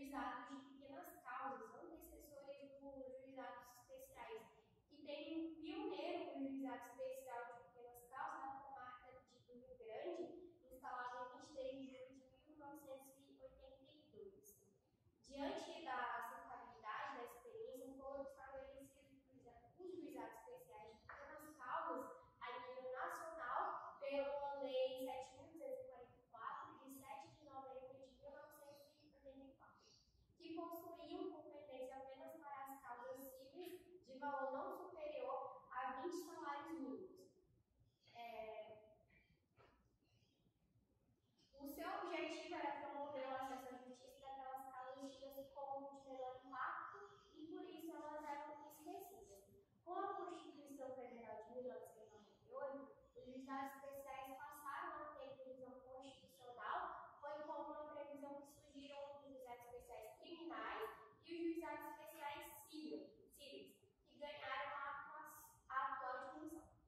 juizados de pequenas causas, antecessores dos juizados especiais. E tem um pioneiro no juizado especial de pequenas causas na comarca do Rio Grande, instalado em 23 de julho de 1982. Diante da acessibilidade da experiência, foram estabelecidos os juizados especiais de pequenas causas a nível nacional pela Lei 7.244, de 7 de novembro de 1984, que possuíam competência apenas para as causas cíveis de valor não superior a 20 salários mínimos. O seu objetivo era promover o acesso à justiça daquelas causas tidas como de menor impacto e, por isso, elas eram esquecidas. Com a Constituição Federal de 1998, os juizados especiais passaram a ter previsão constitucional, foi como uma previsão que surgiram os juizados especiais criminais e os juizados especiais cíveis, que ganharam a atual dimensão.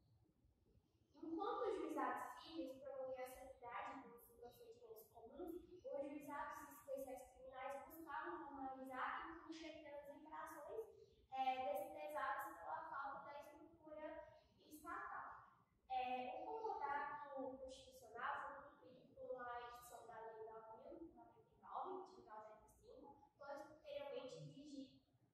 Enquanto os juizados cíveis promoviam a sanidade dos procedimentos comuns, os juizados especiais criminais buscavam normalizar e punir pequenas infrações desprezadas pela falta da estrutura estatal. O concordato constitucional foi cumprido com a edição da Lei 9.099, de 1995, foi posteriormente vigido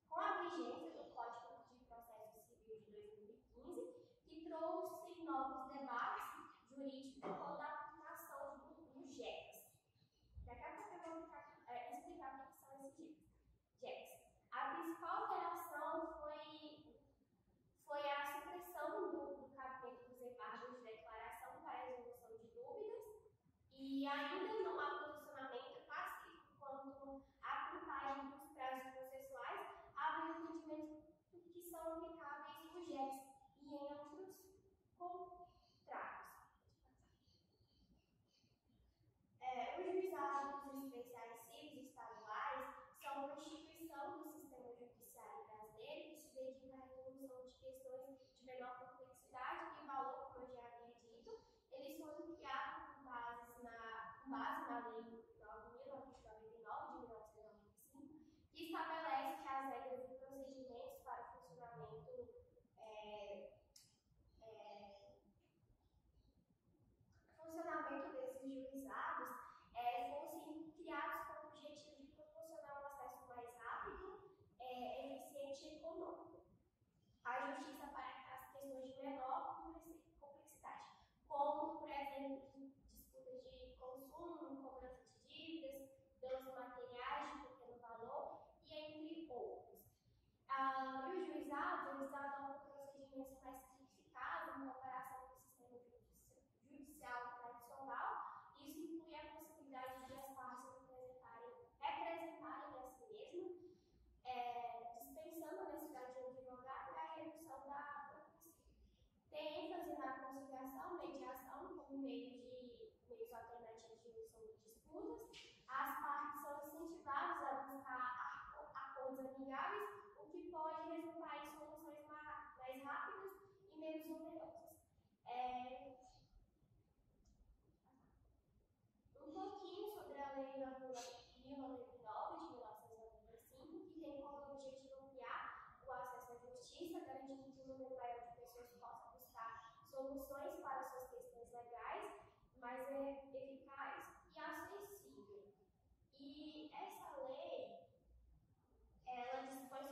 com a vigência do Código de Processo Civil de 2015, que trouxe novos debates jurídicos quanto à aplicação dos JECs. Daqui a pouco eu vou explicar o que são esses JECs. A principal alteração foi a supressão do cabimento dos embargos de declaração para a resolução de dúvidas e ainda não há posicionamento pacífico quanto à contagem dos prazos processuais a entendimentos que são aplicáveis nos JECs e em outros contratos. Os juizados especiais cíveis estaduais são uma instituição do sistema judiciário brasileiro que se dedica à resolução de questões de menor complexidade e valor, como eu já havia dito. Eles foram criados com base na Lei 9.999 de 1995, que estabelece que as regras e procedimentos para o funcionamento desses juizados fossem criados com o objetivo de proporcionar um acesso mais rápido, eficiente e econômico à justiça para as questões de menor complexidade, como, por exemplo, disputas de consumo, cobrança de dívidas, danos materiais de pequeno valor e entre outros. E os juizados, eles adotam procedimentos mais simplificados em comparação com o sistema judicial tradicional. Isso inclui a possibilidade de as partes representarem a si mesmas, dispensando a necessidade de um advogado e a redução da burocracia. Tem ênfase na conciliação, mediação, como meios alternativos de resolução de disputas. As partes são incentivadas a buscar acordos amigáveis, o que pode resultar em soluções mais rápidas e menos onerosas. Um pouquinho sobre a Lei 9.099 de 1995, que tem como objetivo ampliar o acesso à justiça, garantindo que um número maior de pessoas possa buscar soluções para suas questões legais, mais eficaz e acessível. E essa lei, ela dispõe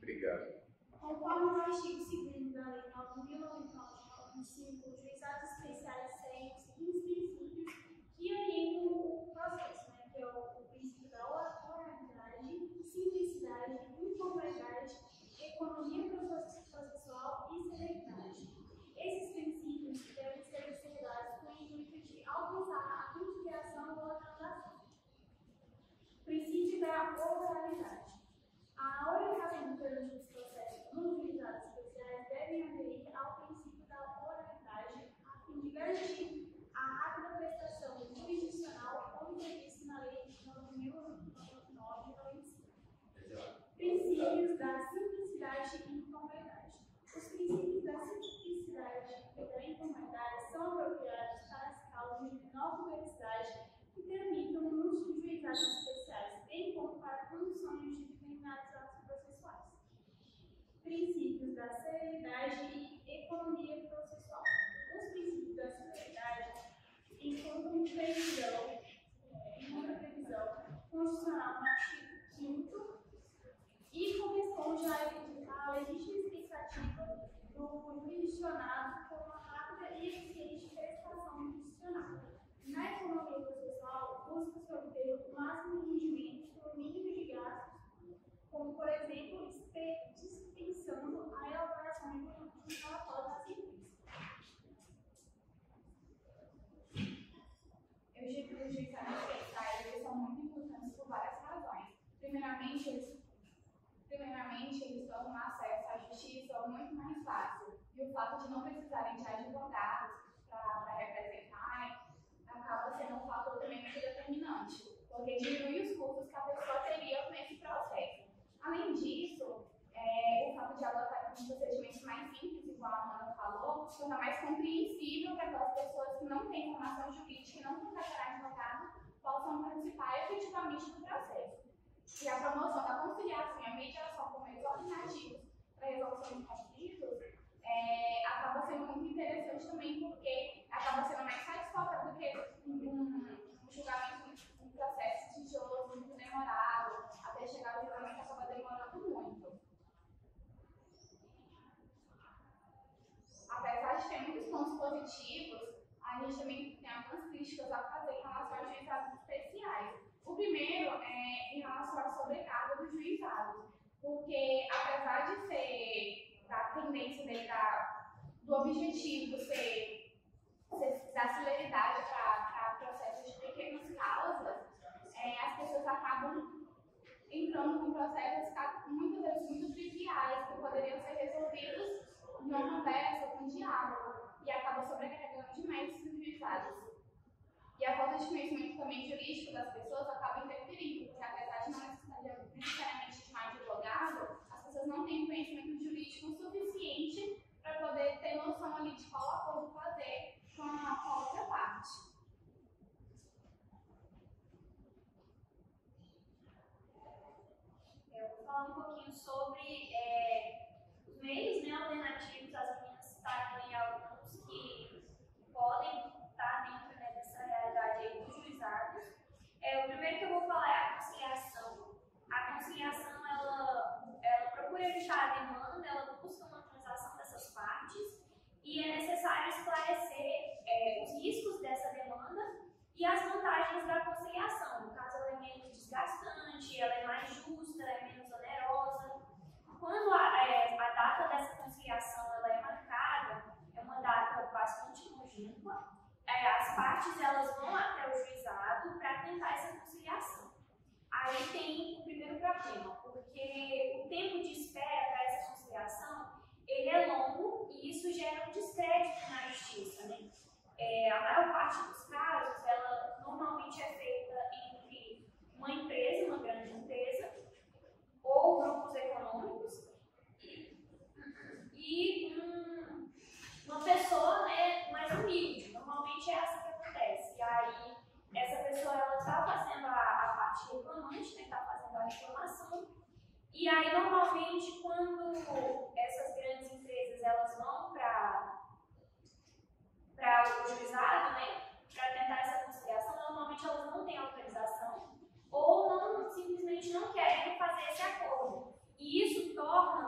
Obrigado. Conforme o artigo 2º da Lei 9.995, os juizados especiais seguem os seguintes princípios que orientam o processo, né? Que é o princípio da oralidade, simplicidade, informalidade, economia processual e celeridade. Esses princípios devem ser observados com o intuito de alcançar a conciliação ou a transação. Princípio da oralidade. A orientação perante os processos nos juizados especiais devem aderir ao princípio da oralidade a fim de garantir a rápida prestação jurisdicional como previsto na Lei 9.995. Princípios da simplicidade e informalidade. Os princípios da simplicidade e da informalidade são apropriados para as causas de menor complexidade que tramitam nos juizados especiais, bem como para condições de determinados atos processuais. Princípios da celeridade e economia processual. Os princípios da celeridade encontram previsão constitucional no artigo 5º e corresponde à legítima expectativa do jurisdicionado por uma rápida e eficiente prestação jurisdicional. Na economia processual, busca-se obter o máximo rendimento por mínimo de gastos, como, por exemplo, dispensando a elaboração de um relatório simples. Os juizados especiais são muito importantes por várias razões. Primeiramente, eles tornam o acesso à justiça muito mais fácil. E o fato de não precisarem de advogados para representar acaba sendo um fator também muito determinante, porque diminui os custos que a pessoa teria nesse processo. Além disso, o fato de adotar um procedimento mais simples, igual a Amanda falou, torna mais compreensível para aquelas pessoas que não têm formação jurídica e não contratarem advogado possam participar efetivamente do processo. E a promoção da conciliação e a mediação como meios alternativos para a resolução de conflitos acaba sendo muito interessante também, porque acaba sendo mais satisfatório do que um julgamento, um processo litigioso, muito demorado, até chegar ao julgamento acaba demorando muito. Apesar de ter muitos pontos positivos, a gente também tem algumas críticas a fazer em relação aos juizados especiais. O primeiro é em relação à sobrecarga dos juizados, porque apesar de ser da tendência dele do objetivo ser da celeridade para processos de pequenas causas, as pessoas acabam entrando com processos muitas vezes muito triviais, que poderiam ser resolvidos em uma conversa, com um diálogo, e acaba sobrecarregando demais os juizados. E a falta de conhecimento também jurídico das pessoas acaba interferindo, porque apesar de não necessariamente de um advogado, as pessoas não têm conhecimento jurídico suficiente para poder ter noção ali de qual acordo fazer com a outra parte. Eu vou falar um pouquinho sobre os meios, né, alternativos. As meninas citaram aí alguns que podem estar dentro, né, dessa realidade aí dos juizados. O primeiro que eu vou falar é a conciliação. A conciliação, ela procura evitar a demanda, ela busca uma transação dessas partes e é necessário esclarecer os riscos dessa demanda e as vantagens da conciliação. No caso, ela é menos desgastante, ela é mais justa, ela é menos onerosa. Quando a data dessa conciliação ela é marcada, é uma data bastante longínqua, as partes elas vão até o juizado para tentar essa conciliação. Aí tem o primeiro problema, porque o tempo de espera para essa conciliação ele é longo e isso gera um descrédito na justiça, né? A maior parte dos casos, ela normalmente é feita entre uma empresa, uma grande empresa, ou grupos econômicos, e uma pessoa, né, mais humilde. Normalmente é assim que acontece. E aí, essa pessoa está fazendo a parte reclamante, né, está fazendo a reclamação. E aí, normalmente, quando essas grandes empresas elas vão para o juizado, né, para tentar essa conciliação, normalmente elas não têm autorização ou simplesmente não querem fazer esse acordo. E isso torna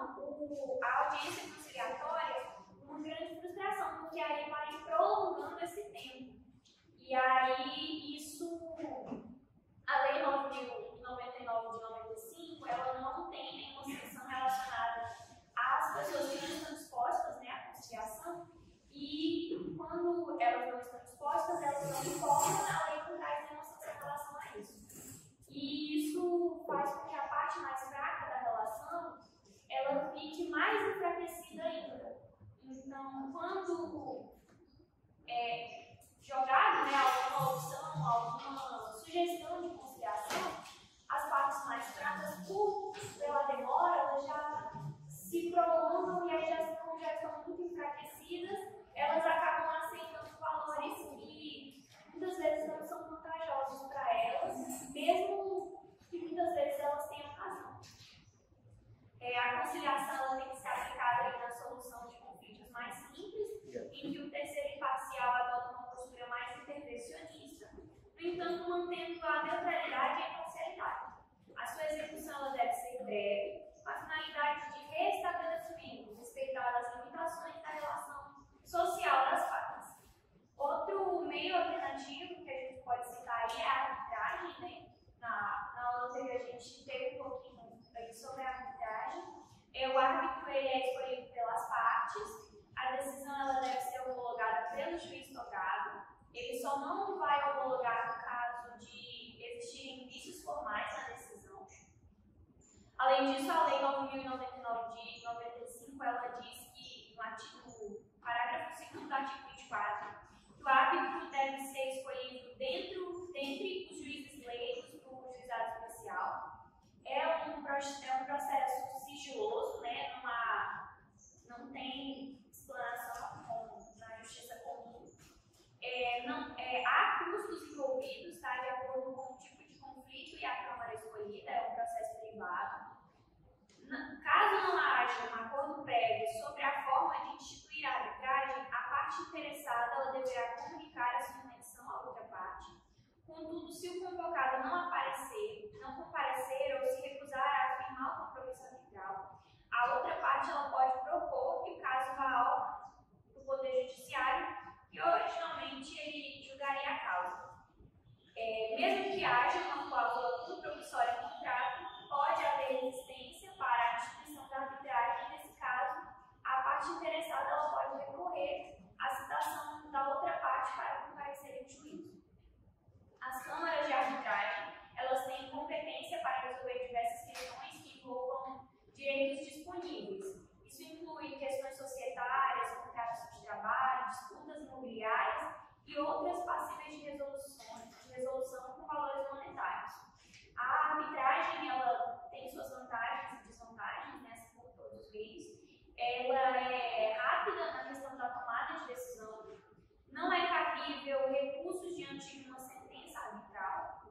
Além disso, a Lei 9.099 de 95, ela diz que, no artigo, parágrafo 2º do artigo 24, que o árbitro deve ser escolhido dentre os juízes leigos do juizado especial. É um processo sigiloso, né? Não tem explanação como na justiça comum. Há custos envolvidos, tá? De acordo com o tipo de conflito e a Câmara escolhida, é um processo privado. Caso não haja um acordo prévio sobre a forma de instituir a arbitragem, a parte interessada ela deverá comunicar a sua intenção à outra parte. Contudo, se o convocado não comparecer ou se recusar a afirmar o compromisso arbitral, a outra parte ela pode propor que o caso vá ao Poder Judiciário, que originalmente ele julgaria a causa. Mesmo que haja uma cláusula compromissória no contrato, pode haver resistência para a instituição da arbitragem. Nesse caso, a parte interessada ela pode recorrer à citação da outra parte para comparecer em juízo. As câmaras de arbitragem elas têm competência para resolver diversas questões que envolvam direitos disponíveis. Isso inclui questões societárias, contratos de trabalho, disputas imobiliárias e outras passíveis de resolução com valores monetários. A arbitragem ela tem suas vantagens e desvantagens, né, assim por todos os meios. Ela é rápida na questão da tomada de decisão, não é cabível recursos diante de uma sentença arbitral.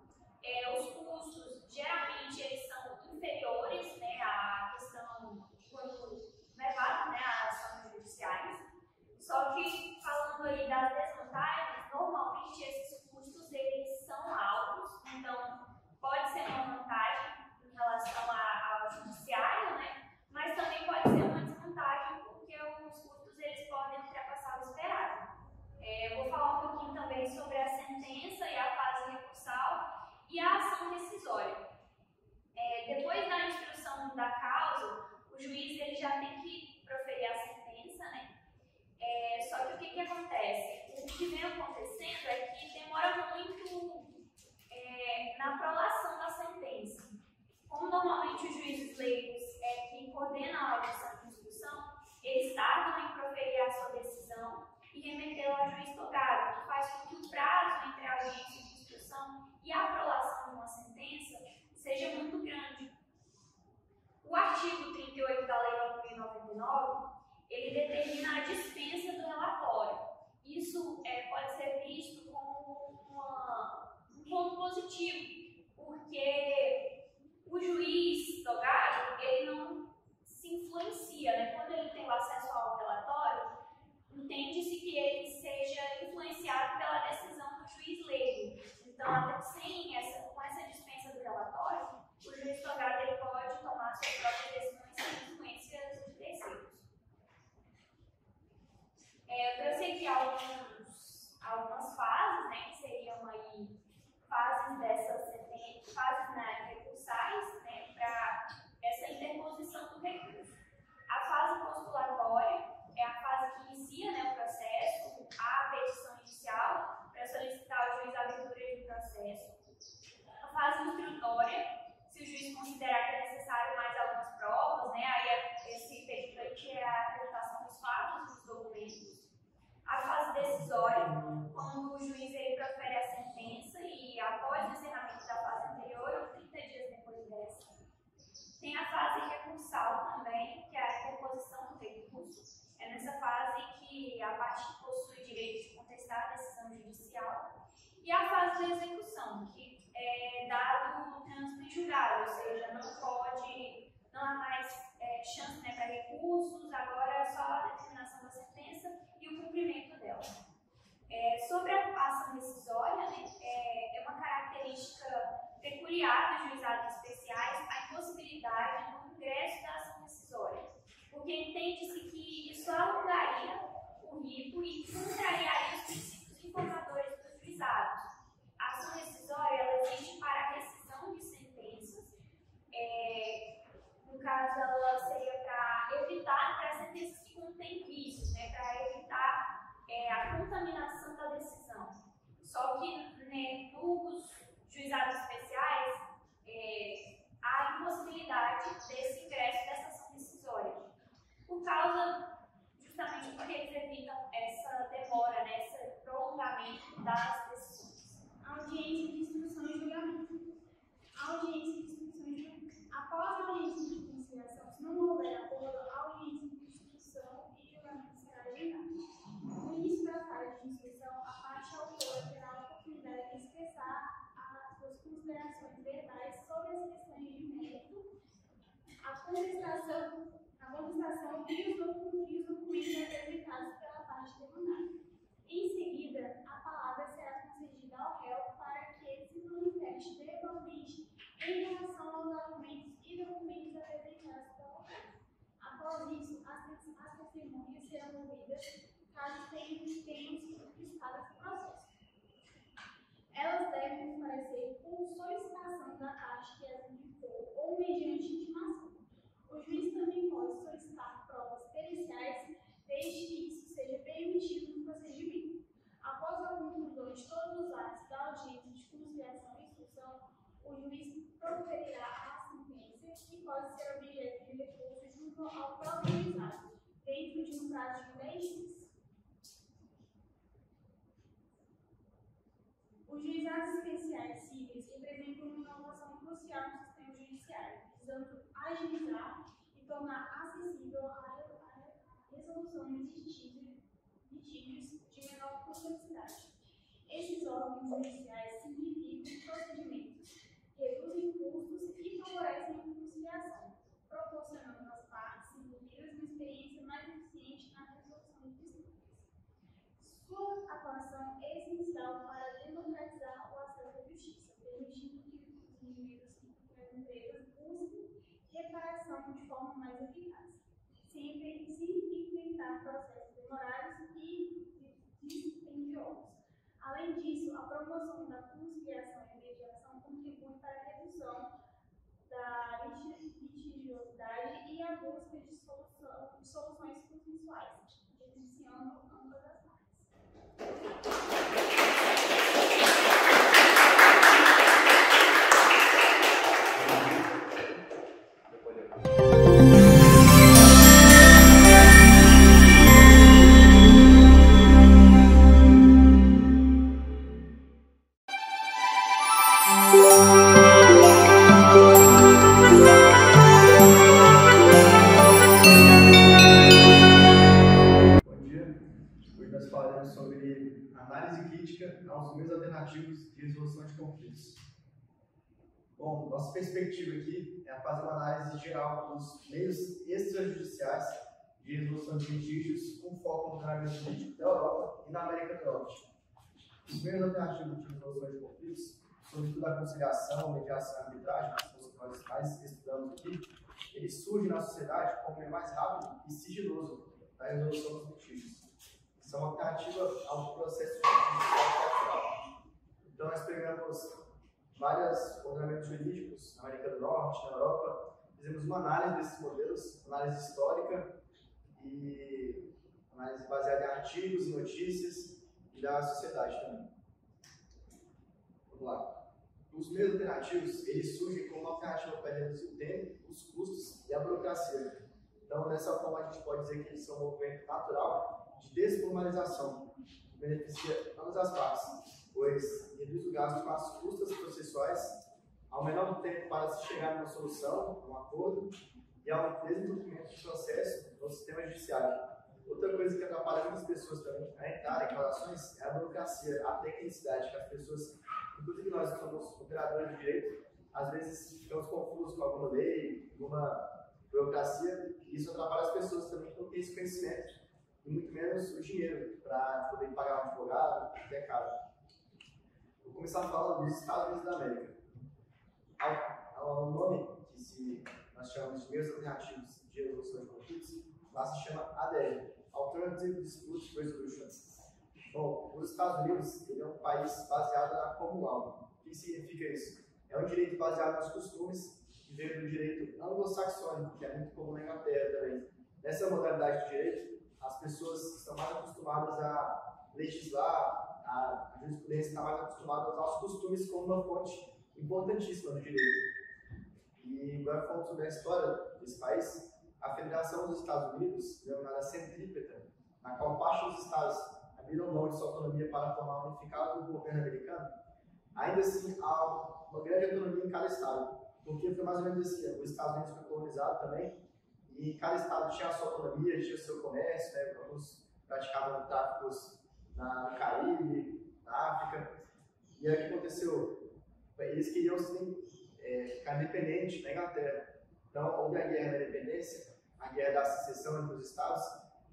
Os custos geralmente eles são inferiores, né, à questão quando levado, né, às ações judiciais. Só que falando aí das desvantagens, normalmente esses custos eles são altos, então pode ser uma vantagem em relação ao judiciário, né? Mas também pode ser uma desvantagem porque os custos eles podem ultrapassar o esperado. Vou falar um pouquinho também sobre a sentença e a fase recursal e a ação rescisória. Depois da instrução da causa, o juiz ele já tem que proferir a sentença, né? Só que o que acontece? O que vem acontecendo é que demora muito na prolação da sentença. Como normalmente os juízes leigos que coordenam a audição de instrução, eles tardam em proferir a sua decisão e remetê-la ao juiz togado, que faz com que o prazo entre a audiência de instrução e a prolação de uma sentença seja muito grande. O artigo 38 da Lei 9.099, ele determina a dispensa do relatório. Isso pode ser visto como um ponto positivo, porque o juiz togado, ele não se influencia, né? Quando ele tem o acesso ao relatório, entende-se que ele seja influenciado pela decisão do juiz leigo. Então, até com essa dispensa do relatório, o juiz togado ele pode tomar suas próprias decisões sem influências de terceiros. Eu trouxe aqui algumas fases, né, que seriam aí fases recursais, né, para essa interposição do recurso. A fase postulatória é a fase que inicia, né, o processo, a petição inicial para solicitar ao juiz a abertura de processo. A fase instrutória, se o juiz considerar que é necessário mais algumas provas, né, aí esse pedido aqui é a apresentação dos fatos, dos documentos. A fase decisória, quando o juiz ele profere a sentença e após o encerramento da fase anterior ou 30 dias depois dessa. Tem a fase recursal também, que é a interposição do recurso. É nessa fase que a parte possui direito de contestar a decisão judicial. E a fase de execução, que é dado o trânsito em julgado, ou seja, não há mais chance, né, para recursos, agora é só a determinação da sentença e o cumprimento dela. Sobre a ação rescisória, né, é uma característica peculiar dos juizados especiais a impossibilidade do ingresso da ação rescisória, porque entende-se que isso alongaria o rito e contrariaria os princípios informadores dos juizados. A ação rescisória ela existe para a rescisão de sentenças, no caso ela seria para evitar para sentenças que contêm vícios, né, para evitar a contaminação da decisão. Só que, né, nos juizados especiais há a impossibilidade desse considerações verbais sobre as questões de mérito, a contestação e os documentos apresentados pela parte demandada. Em seguida, a palavra será concedida ao réu para que ele se manifeste verbalmente em relação aos argumentos e documentos apresentados pela parte. Após isso, as testemunhas serão ouvidas caso tenham participado desse processo. Elas devem comparecer por solicitação da parte que as indicou ou mediante intimação. O juiz também pode solicitar provas periciais, desde que isso seja permitido no procedimento. Após a conclusão de todos os atos da audiência de conciliação e instrução, o juiz proferirá a sentença, que pode ser objeto de recurso junto ao próprio juizado, dentro de um prazo de 10 dias. Os juizados especiais cíveis representam uma inovação crucial no sistema judiciário, visando agilizar e tornar acessível a resolução de litígios de menor complexidade. Esses órgãos judiciais simplificam procedimentos, reduzem custos e favorecem a conciliação, proporcionando às partes envolvidas uma experiência mais eficiente na resolução de disputas. Sua atuação é essencial para democratizar o acesso à justiça, permitindo que os indivíduos e as empresas busquem reparação de forma mais eficaz, sem enfrentar processos demorados e dispendiosos. Além disso, a promoção da conciliação e mediação contribui para a redução da litigiosidade e a busca de soluções consensuais, beneficiando ambas as partes. Sobre análise crítica aos meios alternativos de resolução de conflitos. Bom, nossa perspectiva aqui é fazer uma análise geral dos meios extrajudiciais de resolução de litígios com foco no ordenamento jurídico da Europa e na América do Norte. Os meios alternativos de resolução de conflitos, sobretudo a conciliação, mediação e arbitragem, que são os que nós mais estudamos aqui, eles surgem na sociedade como meio mais rápido e sigiloso na resolução dos litígios. São uma alternativa ao processo judicial. Então, nós pegamos vários ordenamentos jurídicos na América do Norte, na Europa, fizemos uma análise desses modelos, análise histórica e análise baseada em artigos, notícias e da sociedade também. Vamos lá. Os meios alternativos, eles surgem como uma alternativa para reduzir o tempo, os custos e a burocracia. Então, dessa forma, a gente pode dizer que eles são um movimento natural de desformalização, que beneficia ambas as partes, pois reduz o gasto com as custas processuais, aumenta o tempo para se chegar numa solução, um acordo, e há um desenvolvimento do processo no sistema judiciário. Outra coisa que atrapalha muitas pessoas também a entrar em relações é a burocracia, a tecnicidade, que as pessoas, inclusive nós que somos operadores de direito, às vezes ficamos confusos com alguma lei, alguma burocracia, e isso atrapalha as pessoas também que não têm esse conhecimento. E muito menos o dinheiro para poder pagar um advogado, que é caro. Vou começar falando dos Estados Unidos da América. O nome que nós chamamos de meios alternativos de resolução de conflitos, lá se chama ADR, Alternative Dispute Resolution. Bom, os Estados Unidos ele é um país baseado na common law. O que significa isso? É um direito baseado nos costumes, que veio do direito anglo-saxônico, que é muito comum na Inglaterra também. Nessa modalidade de direito, as pessoas estão mais acostumadas a legislar, a jurisprudência está mais acostumada a usar os costumes como uma fonte importantíssima do direito. E agora falando sobre a história desse país, a Federação dos Estados Unidos, denominada centrípeta, na qual parte dos estados abriram mão de sua autonomia para formar um unificado governo americano, ainda assim há uma grande autonomia em cada estado, porque foi mais ou menos assim, os Estados Unidos foi colonizado também, e cada estado tinha a sua autonomia, tinha o seu comércio, né? Alguns praticavam tráficos no Caribe, na África. E aí o que aconteceu? eles queriam ficar independentes na Inglaterra. Então, houve a guerra da independência, a guerra da secessão entre os estados,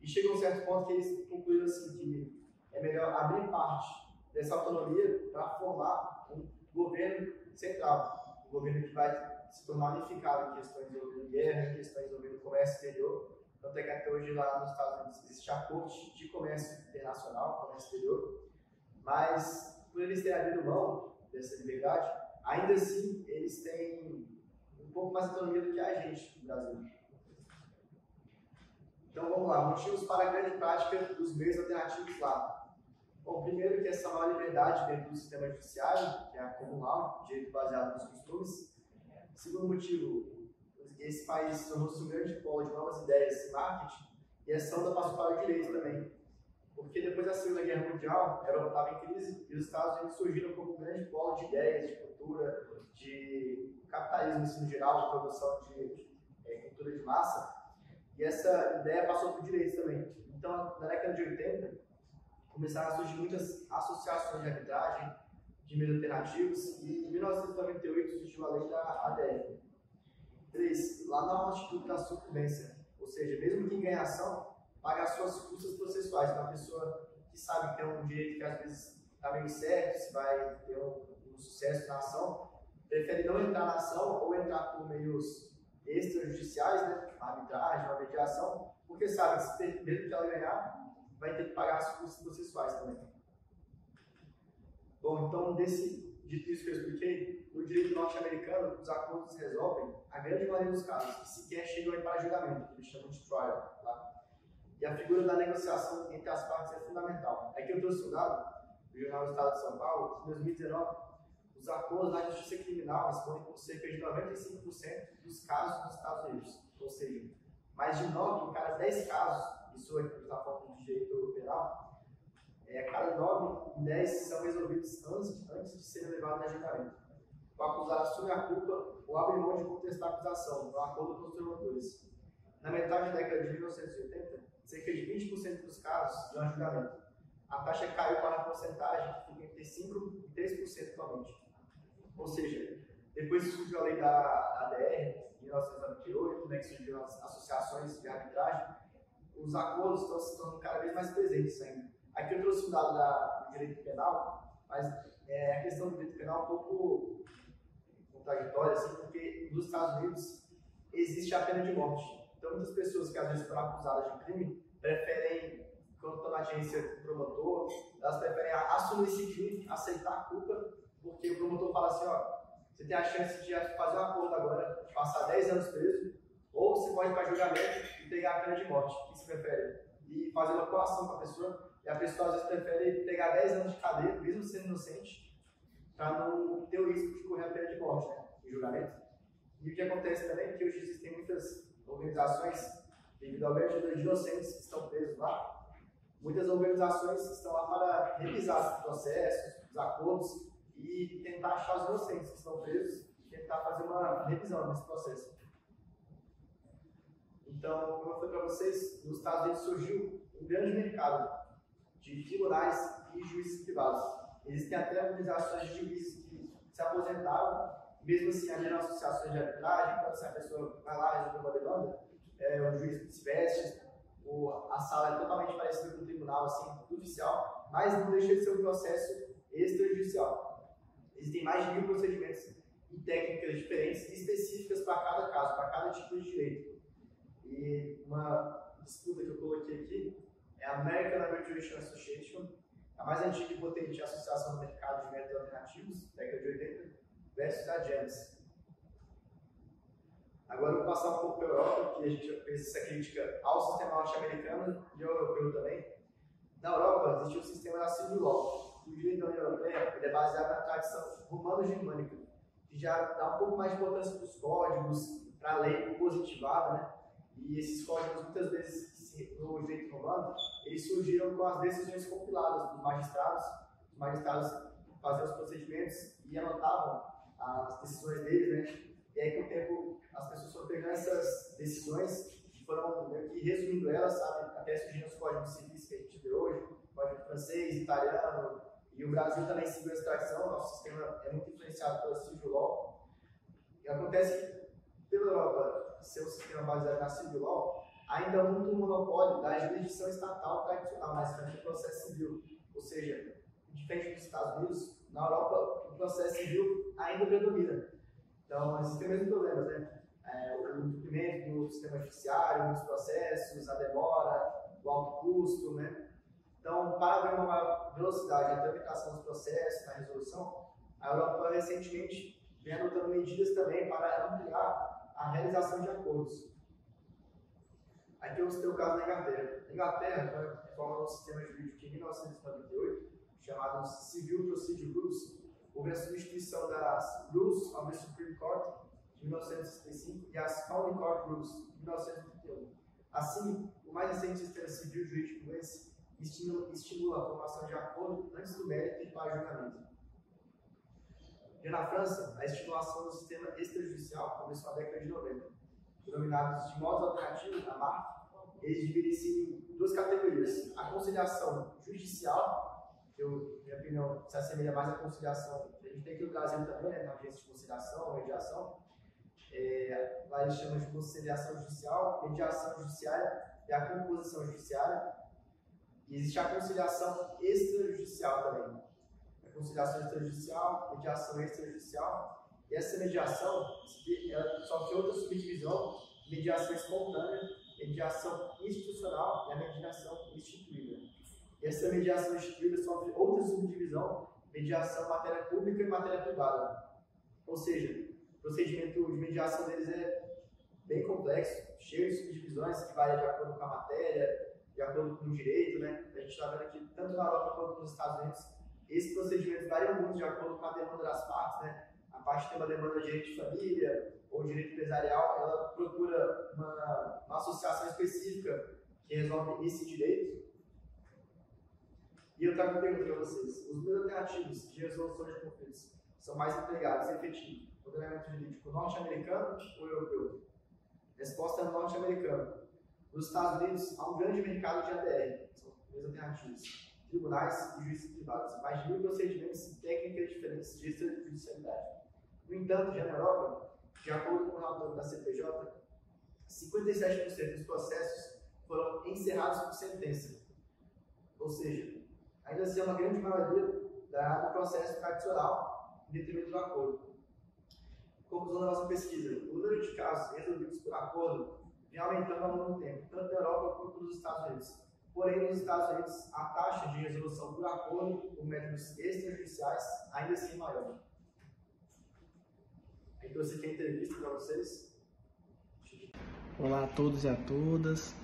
e chegou a um certo ponto que eles concluíram assim, que é melhor abrir parte dessa autonomia para formar um governo central, um governo que vai se tornar unificado em questões envolvendo guerra, em questões envolvendo comércio exterior. Tanto é que até hoje lá nos Estados Unidos existe a Corte de Comércio Internacional, Comércio Exterior, mas por eles terem abrido mão dessa liberdade, ainda assim eles têm um pouco mais de autonomia do que a gente no Brasil. Então vamos lá, motivos para a grande prática dos meios alternativos lá. Bom, primeiro que essa maior liberdade dentro do sistema judiciário, que é a comunal, direito baseado nos costumes. Segundo motivo, esse país tornou-se um grande polo de novas ideias em marketing e essa onda passou para o direito também. Porque depois da Segunda Guerra Mundial, a Europa estava em crise e os Estados Unidos surgiram como um grande polo de ideias, de cultura, de capitalismo no geral, de produção de cultura de massa. E essa ideia passou para o direito também. Então, na década de 80, começaram a surgir muitas associações de arbitragem, de meios alternativos, e em 1998 surgiu a lei da ADR. 3. Lá não há um instituto da sucumbência, ou seja, mesmo quem ganha ação, paga as suas custas processuais. Uma pessoa que sabe que tem um direito que às vezes está meio certo, se vai ter um sucesso na ação, prefere não entrar na ação ou entrar por meios extrajudiciais, né, uma arbitragem, uma mediação, porque sabe que mesmo que ela ganhar, vai ter que pagar as custas processuais também. Bom, então, dito isso que eu expliquei, no direito norte-americano, os acordos resolvem a grande maioria dos casos, que sequer chegam para julgamento, que eles chamam de trial. Tá? E a figura da negociação entre as partes é fundamental. Aqui eu trouxe um dado do Jornal do Estado de São Paulo, que em 2019, os acordos na justiça criminal respondem por cerca de 95% dos casos nos Estados Unidos. Ou seja, mais de 9 em cada 10 casos, isso aqui está falando de direito penal, cada 9 em 10 são resolvidos antes de serem levados a julgamento. O acusado assume a culpa ou abre mão de contestar a acusação, no acordo com os promotores. Na metade da década de 1980, cerca de 20% dos casos iam a julgamento. A taxa caiu para a porcentagem que fica entre 5% e 3% atualmente. Ou seja, depois que surgiu a lei da ADR, em 1998, né, que surgiram as associações de arbitragem, os acordos estão se tornando cada vez mais presentes ainda. Aqui eu trouxe um dado do direito penal, mas a questão do direito penal é um pouco contraditória, assim, porque nos Estados Unidos existe a pena de morte. Então, muitas pessoas que às vezes foram acusadas de crime preferem, quando estão na agência do promotor, elas preferem assumir esse crime, aceitar a culpa, porque o promotor fala assim, ó, você tem a chance de fazer um acordo agora, de passar 10 anos preso, ou você pode ir para julgamento e pegar a pena de morte. O que você prefere? E fazer uma coação com a pessoa, e a pessoa às vezes prefere pegar 10 anos de cadeia, mesmo sendo inocente, para não ter o risco de correr a pena de morte, né, em julgamento. E o que acontece também é que hoje existem muitas organizações, devido ao grande número de inocentes que estão presos lá, muitas organizações estão lá para revisar os processos, os acordos, e tentar achar os inocentes que estão presos e tentar fazer uma revisão desse processo. Então, como eu falei para vocês, nos Estados Unidos surgiu um grande mercado de tribunais e juízes privados. Existem até organizações de juízes que se aposentaram, mesmo assim abriram associações de arbitragem, quando a pessoa vai lá resolver uma demanda, o juiz se veste, a sala é totalmente parecida com o tribunal, assim, judicial, mas não deixa de ser um processo extrajudicial. Existem mais de 1000 procedimentos e técnicas diferentes e específicas para cada caso, para cada tipo de direito. E uma disputa que eu coloquei aqui é a American Arbitration Association, a mais antiga e potente associação do mercado de métodos alternativos, década de 80, versus a JAMS. Agora eu vou passar um pouco para a Europa, que a gente fez essa crítica ao sistema norte-americano e ao europeu também. Na Europa existe o sistema da civil law. O direito da União Europeia é baseado na tradição romano-germânica, que já dá um pouco mais de importância para os códigos, para a lei positivada, né? E esses códigos, muitas vezes, no direito romano, eles surgiram com as decisões compiladas dos magistrados. Os magistrados faziam os procedimentos e anotavam as decisões deles, né? E aí, com o tempo, as pessoas foram pegando essas decisões e foram meio que resumindo elas, sabe? Até surgindo os códigos civis que a gente vê hoje, código francês, italiano, E o Brasil também seguiu essa tradição, nosso sistema é muito influenciado pela Civil Law. E acontece que, pela Europa ser um sistema baseado na Civil Law, ainda há muito monopólio da jurisdição estatal tradicional, mas também do processo civil. Ou seja, diferente dos Estados Unidos, na Europa o processo civil ainda predomina. Então, existem mesmos problemas, né? O entupimento do sistema judiciário, muitos processos, a demora, o alto custo, né? Então, para haver uma maior velocidade na tramitação dos processos, na resolução, a Europa recentemente vem adotando medidas também para ampliar a realização de acordos. Aqui eu citei o caso da Inglaterra. A Inglaterra foi reforma do sistema jurídico em 1998, chamado Civil Procedure Rules, houve a substituição das Rules of the Supreme Court, de 1965, e as County Court Rules, de 1931. Assim, o mais recente sistema civil jurídico inglês estimula a formação de acordo antes do mérito e para julgamento. Já na França, a estimulação do sistema extrajudicial começou na década de 90. Denominados de modos alternativos, a MAR, eles dividem-se em duas categorias. A conciliação judicial, que, minha opinião, se assemelha mais à conciliação. A gente tem aqui no Brasil também, né, na agência de conciliação, mediação. Lá eles chamam de conciliação judicial, mediação judiciária e a composição judiciária. E existe a conciliação extrajudicial também. A conciliação extrajudicial, mediação extrajudicial. E essa mediação, ela sofre outra subdivisão, mediação espontânea, mediação institucional e a mediação instituída. E essa mediação instituída sofre outra subdivisão, mediação matéria pública e matéria privada. Ou seja, o procedimento de mediação deles é bem complexo, cheio de subdivisões que varia de acordo com a matéria, de acordo com o direito, né? A gente está vendo aqui, tanto na Europa quanto nos Estados Unidos, esses procedimentos variam muito de acordo com a demanda das partes, né? A parte que tem uma demanda de direito de família ou direito empresarial, ela procura uma associação específica que resolve esse direito. E eu trago uma pergunta para vocês. Os meios alternativos de resolução de conflitos são mais empregados e efetivos no ordenamento jurídico norte-americano ou europeu? Resposta é no norte-americano. Nos Estados Unidos, há um grande mercado de ADR, são meios alternativos, tribunais e juízes privados, mais de 1.000 procedimentos e técnicas diferentes de extrajudicialidade. No entanto, já na Europa, de acordo com o relatório da CPJ, 57% dos processos foram encerrados por sentença. Ou seja, ainda assim é uma grande maioria do processo tradicional em detrimento do acordo. Conclusão da nossa pesquisa: o número de casos resolvidos por acordo vem aumentando ao longo do tempo, tanto na Europa quanto nos Estados Unidos. Porém, nos Estados Unidos, a taxa de resolução por acordo por métodos extrajudiciais ainda assim é maior. Então, você tem entrevista para vocês? Olá a todos e a todas.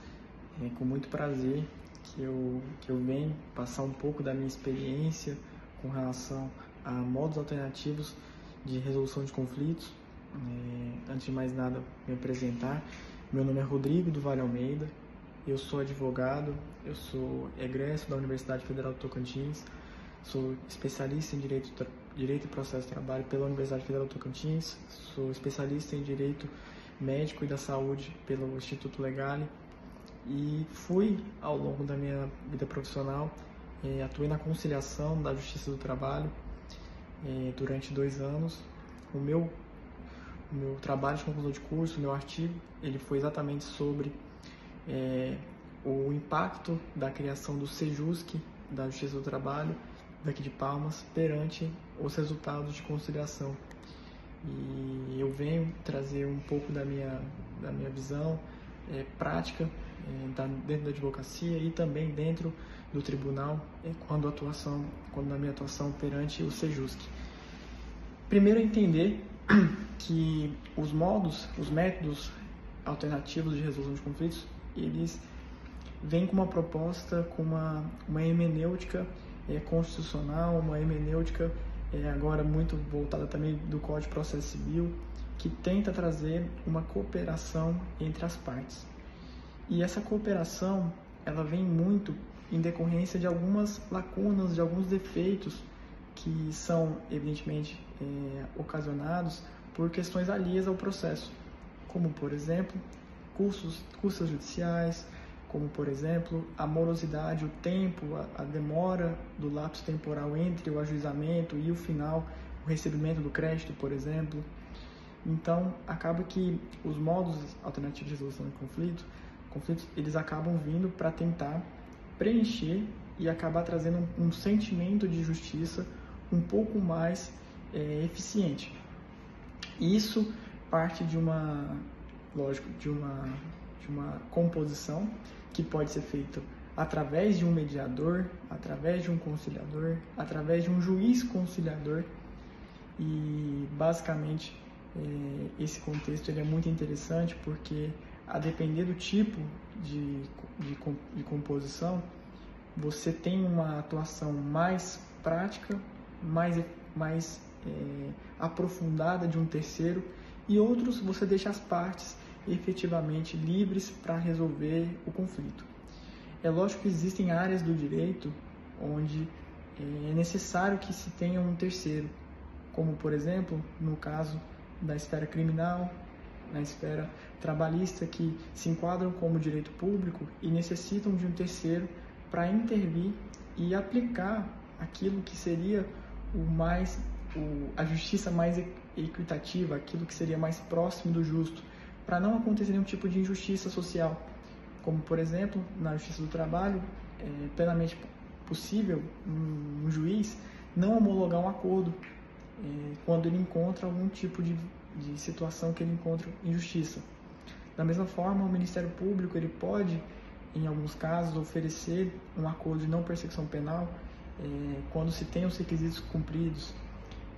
É com muito prazer que eu venho passar um pouco da minha experiência com relação a modos alternativos de resolução de conflitos. Antes de mais nada, me apresentar. Meu nome é Rodrigo do Vale Almeida. Eu sou advogado, eu sou egresso da Universidade Federal do Tocantins, sou especialista em Direito e Processo de Trabalho pela Universidade Federal do Tocantins, sou especialista em Direito Médico e da Saúde pelo Instituto Legale e fui, ao longo da minha vida profissional, atuei na conciliação da Justiça do Trabalho durante 2 anos. O meu trabalho de conclusão de curso, o meu artigo, ele foi exatamente sobre o impacto da criação do SEJUSC, da Justiça do Trabalho, daqui de Palmas, perante os resultados de conciliação. E eu venho trazer um pouco da minha visão prática dentro da advocacia e também dentro do tribunal, quando na minha atuação perante o SEJUSC. Primeiro, entender que os métodos alternativos de resolução de conflitos, eles vêm com uma proposta, com uma hermenêutica constitucional, uma hermenêutica agora muito voltada também do Código de Processo Civil, que tenta trazer uma cooperação entre as partes. E essa cooperação, ela vem muito em decorrência de algumas lacunas, de alguns defeitos que são, evidentemente, ocasionados por questões alheias ao processo, como, por exemplo, custas judiciais, como por exemplo a morosidade, o tempo, a demora do lapso temporal entre o ajuizamento e o final, o recebimento do crédito, por exemplo. Então, acaba que os modos alternativos de resolução de conflitos, eles acabam vindo para tentar preencher e acabar trazendo um sentimento de justiça um pouco mais eficiente. Isso parte de uma composição que pode ser feita através de um mediador, através de um conciliador, através de um juiz conciliador. E basicamente esse contexto ele é muito interessante porque, a depender do tipo de composição, você tem uma atuação mais prática, mais aprofundada de um terceiro, e outros você deixa as partes efetivamente livres para resolver o conflito. É lógico que existem áreas do direito onde é necessário que se tenha um terceiro, como por exemplo no caso da esfera criminal, na esfera trabalhista, que se enquadram como direito público e necessitam de um terceiro para intervir e aplicar aquilo que seria a justiça mais equitativa, aquilo que seria mais próximo do justo, para não acontecer nenhum tipo de injustiça social, como por exemplo na justiça do trabalho é plenamente possível um juiz não homologar um acordo quando ele encontra algum tipo de situação que ele encontra injustiça. Da mesma forma, o Ministério Público ele pode, em alguns casos, oferecer um acordo de não persecução penal quando se tem os requisitos cumpridos.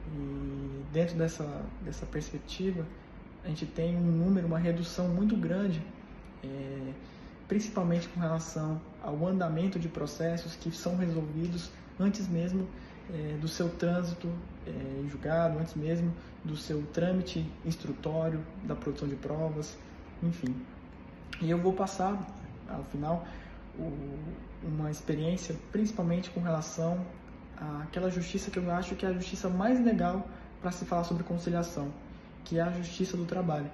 E dentro dessa perspectiva, a gente tem uma redução muito grande, principalmente com relação ao andamento de processos que são resolvidos antes mesmo do seu trânsito em julgado, antes mesmo do seu trâmite instrutório, da produção de provas, enfim. E eu vou passar, ao final, uma experiência principalmente com relação àquela justiça que eu acho que é a justiça mais legal para se falar sobre conciliação, que é a justiça do trabalho,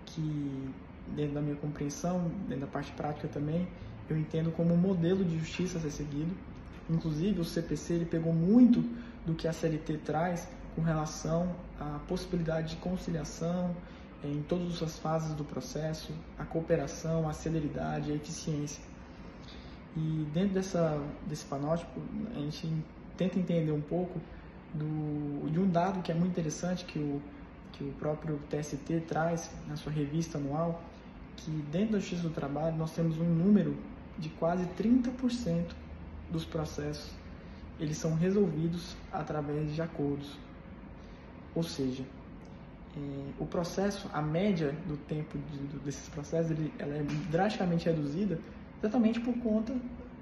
que dentro da minha compreensão, dentro da parte prática também, eu entendo como um modelo de justiça a ser seguido. Inclusive, o CPC ele pegou muito do que a CLT traz com relação à possibilidade de conciliação em todas as suas fases do processo, a cooperação, a celeridade, a eficiência. E dentro desse panótipo, a gente tenta entender um pouco de um dado que é muito interessante, que o próprio TST traz na sua revista anual, que dentro da Justiça do Trabalho nós temos um número de quase 30% dos processos, eles são resolvidos através de acordos. Ou seja, o processo, a média do tempo desses processos, ela é drasticamente reduzida exatamente por conta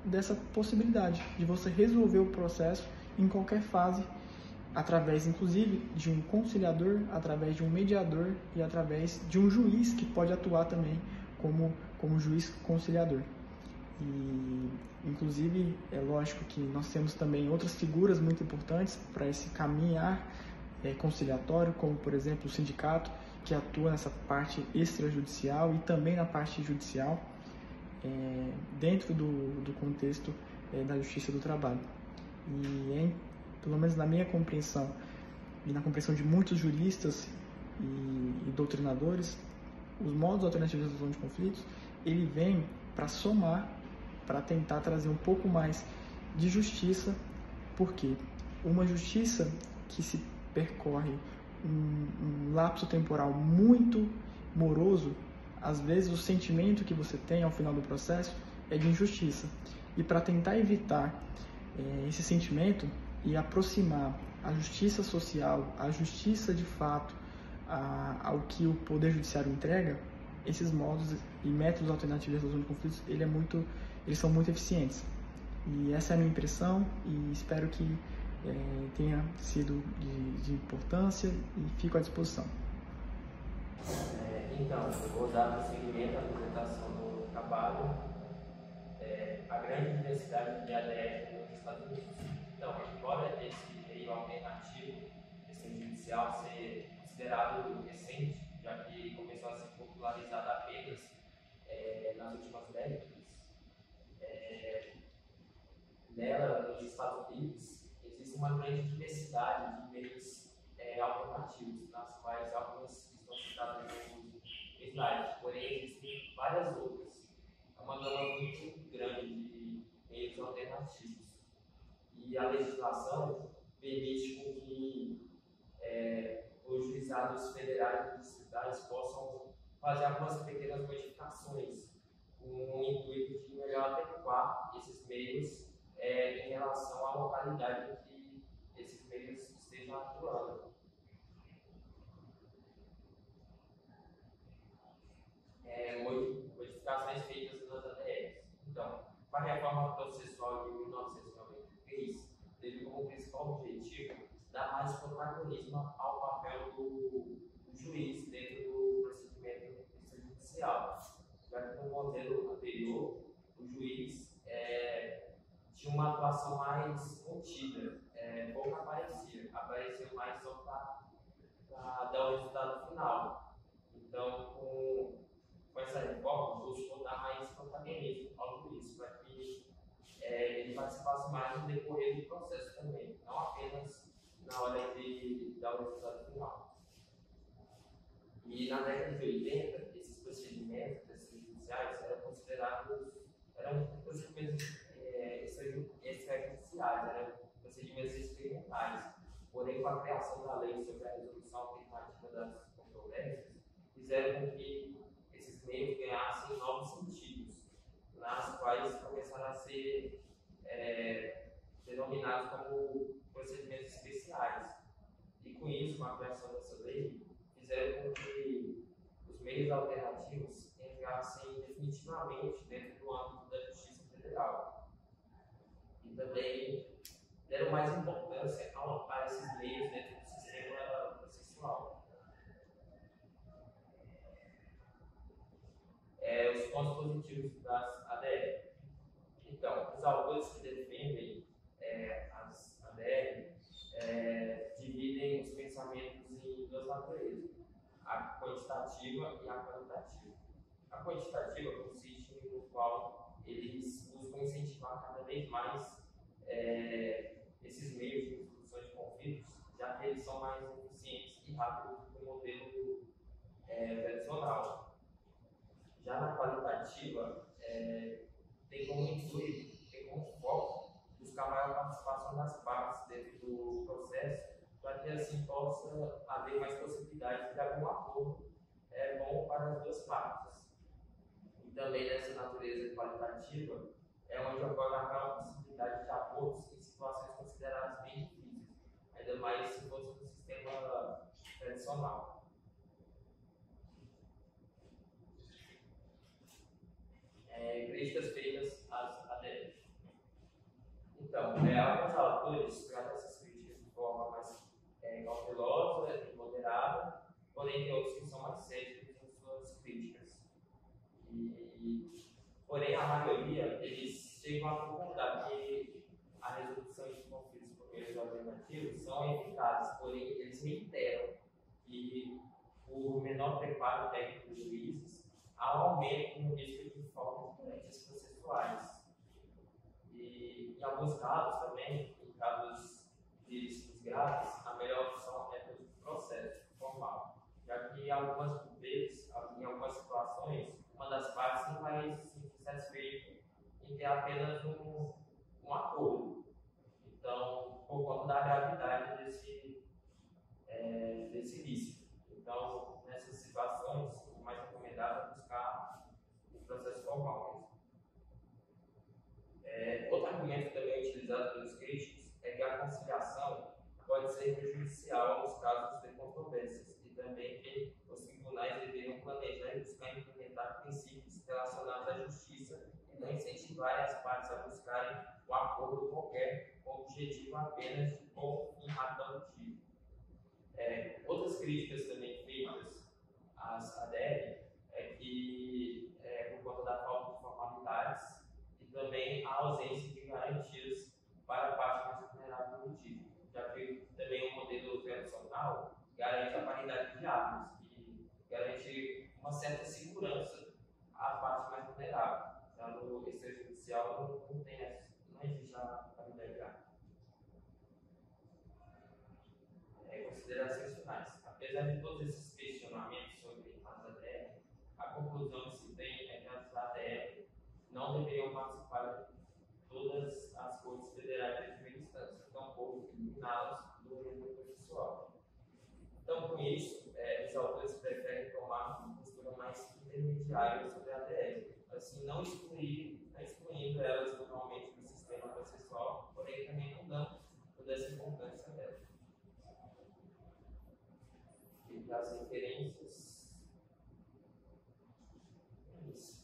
dessa possibilidade de você resolver o processo em qualquer fase, através inclusive de um conciliador, através de um mediador e através de um juiz que pode atuar também como juiz conciliador. E, inclusive, é lógico que nós temos também outras figuras muito importantes para esse caminhar conciliatório, como, por exemplo, o sindicato, que atua nessa parte extrajudicial e também na parte judicial, dentro do contexto da justiça do trabalho. E, pelo menos na minha compreensão, e na compreensão de muitos juristas e doutrinadores, os modos alternativos de resolução de conflitos, ele vem para somar, para tentar trazer um pouco mais de justiça, porque uma justiça que se percorre um lapso temporal muito moroso, às vezes o sentimento que você tem ao final do processo é de injustiça. E para tentar evitar esse sentimento e aproximar a justiça social, a justiça de fato, ao que o Poder Judiciário entrega, esses modos e métodos alternativos de resolução de conflitos, eles são muito eficientes. E essa é a minha impressão e espero que tenha sido de importância e fico à disposição. Então, eu vou dar prosseguimento à apresentação do trabalho, a grande diversidade de ADR nos Estados Unidos. Então, embora esse meio alternativo, esse judicial, ser considerado recente, já que começou a ser popularizado apenas nas últimas décadas, uma grande diversidade de meios alternativos, nas quais algumas estão citadas no slide, porém existem várias outras. É uma gama muito grande de meios alternativos. E a legislação permite com que os juizados federais e distritais possam fazer algumas pequenas modificações com o intuito de melhor adequar esses meios em relação à localidade em que esses meios estejam atuando. Modificações feitas nas ADRs. Então, com a reforma processual de 1993, teve como principal objetivo dar mais protagonismo ao papel do juiz dentro do procedimento extrajudicial. Já que no modelo anterior, o juiz tinha uma atuação mais contida, pouco aparecia mais só para dar o resultado final. Então, com essa reforma, buscou dar mais protagonismo ao juiz, para que ele participasse mais no decorrer do processo também, não apenas na hora de dar o resultado final. E na década de 80, esses procedimentos extrajudiciais eram considerados procedimentos extrajudiciais, eram procedimentos experimentais. Porém, com a criação da lei sobre a resolução alternativa das controvérsias, fizeram com que esses meios ganhassem novos sentidos, nas quais começaram a ser denominados como procedimentos especiais. E com isso, com a criação dessa lei, fizeram com que os meios alternativos entrassem definitivamente dentro do âmbito da Justiça Federal. E também deram mais importância a esses meios dentro do sistema processual. Os pontos positivos das ADR. Então, os autores que defendem as ADR dividem os pensamentos em duas naturezas, a quantitativa e a qualitativa. A quantitativa consiste no qual eles buscam incentivar cada vez mais esses meios de resolução de conflitos, já que eles são mais eficientes e rápidos do que o modelo tradicional. Já na qualitativa, tem como foco buscar maior participação das partes dentro do processo, para que assim possa haver mais possibilidade de algum acordo bom para as duas partes. E também nessa natureza qualitativa é onde ocorre aquela possibilidade de acordos em situações consideradas bem difíceis, ainda mais se fosse no sistema tradicional. Críticas feitas às ADR. Então, alguns autores tratam essas críticas de forma mais cautelosa e moderada, porém tem outros que são mais céticos em suas críticas. Porém, a maioria, eles chegam a concordar que a resolução de conflitos por meios alternativos são eficazes, porém eles reiteram que o menor preparo técnico dos juízes há um aumento no risco de falta de garantias processuais. E em alguns casos também, em casos de ilícitos graves, a melhor opção é pelo processo formal, já que em algumas vezes, em algumas situações, uma das partes não vai se sentir satisfeita em ter apenas um acordo. Então, por conta da gravidade desse ilícito. Então, nessas situações, o mais recomendado é buscar o processo formal mesmo. Outro argumento também utilizado pelos críticos é que a conciliação pode ser prejudicial nos casos de controvérsias e também que os tribunais deveriam planejar e buscar implementar princípios relacionados à justiça e não incentivar as partes a buscarem um acordo qualquer com o objetivo apenas de bom fim radicativo. Outras críticas também feitas às ADR é que, por conta da falta de formalidades e também a ausência de garantias para a parte mais vulnerável do litígio, já que também o modelo tradicional garante a paridade de armas e garante uma certa segurança à parte mais vulnerável. Já no extrajudicial não existe a paridade de armas. isso, os autores preferem tomar uma postura mais intermediária sobre a ADR, assim, não excluindo elas totalmente do sistema processual, porém também não dando toda essa importância dela. E das referências. É isso.